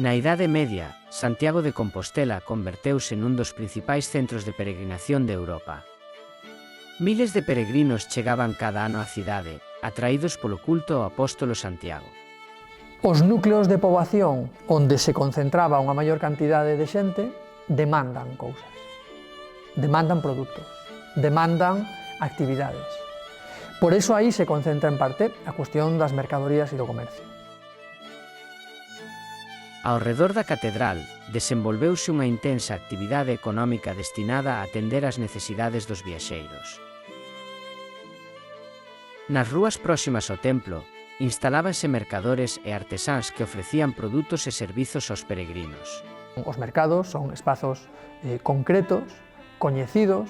Na Idade Media, Santiago de Compostela converteuse nun dos principais centros de peregrinación de Europa. Miles de peregrinos chegaban cada ano á cidade, atraídos polo culto ao apóstolo Santiago. Os núcleos de poboación onde se concentraba unha maior cantidade de xente demandan cousas, demandan produtos, demandan actividades. Por iso aí se concentra en parte a cuestión das mercadorías e do comercio. Ao redor da catedral, desenvolveuse unha intensa actividade económica destinada a atender as necesidades dos viaxeiros. Nas rúas próximas ao templo, instalábanse mercadores e artesáns que ofrecían produtos e servizos aos peregrinos. Os mercados son espazos concretos, coñecidos,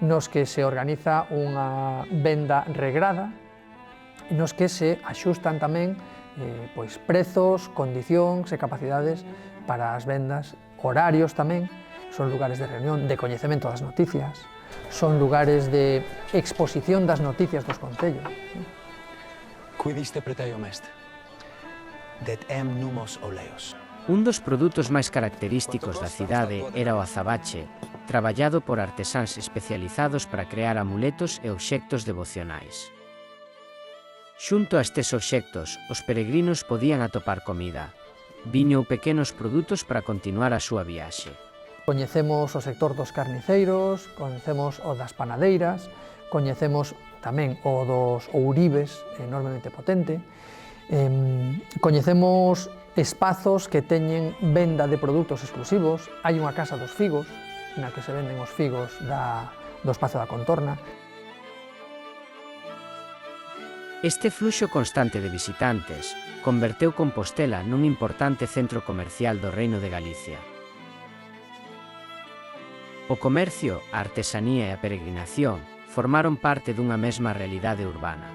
nos que se organiza unha venda regrada, nos que se axustan tamén prezos, condicións e capacidades para as vendas, horarios tamén, son lugares de reunión, de coñecemento das noticias, son lugares de exposición das noticias dos concellos. Quid iste pretaium est? Det numos oleos. Un dos produtos máis característicos da cidade era o azabache, traballado por artesáns especializados para crear amuletos e obxectos devocionais. Xunto a estes obxectos, os peregrinos podían atopar comida, viño ou pequenos produtos para continuar a súa viaxe. Coñecemos o sector dos carniceiros, coñecemos o das panadeiras, coñecemos tamén o dos ouribes, enormemente potente, coñecemos espazos que teñen venda de produtos exclusivos, hai unha casa dos figos, na que se venden os figos do espazo da contorna. Este fluxo constante de visitantes converteu Compostela nun importante centro comercial do Reino de Galicia. O comercio, a artesanía e a peregrinación formaron parte dunha mesma realidade urbana.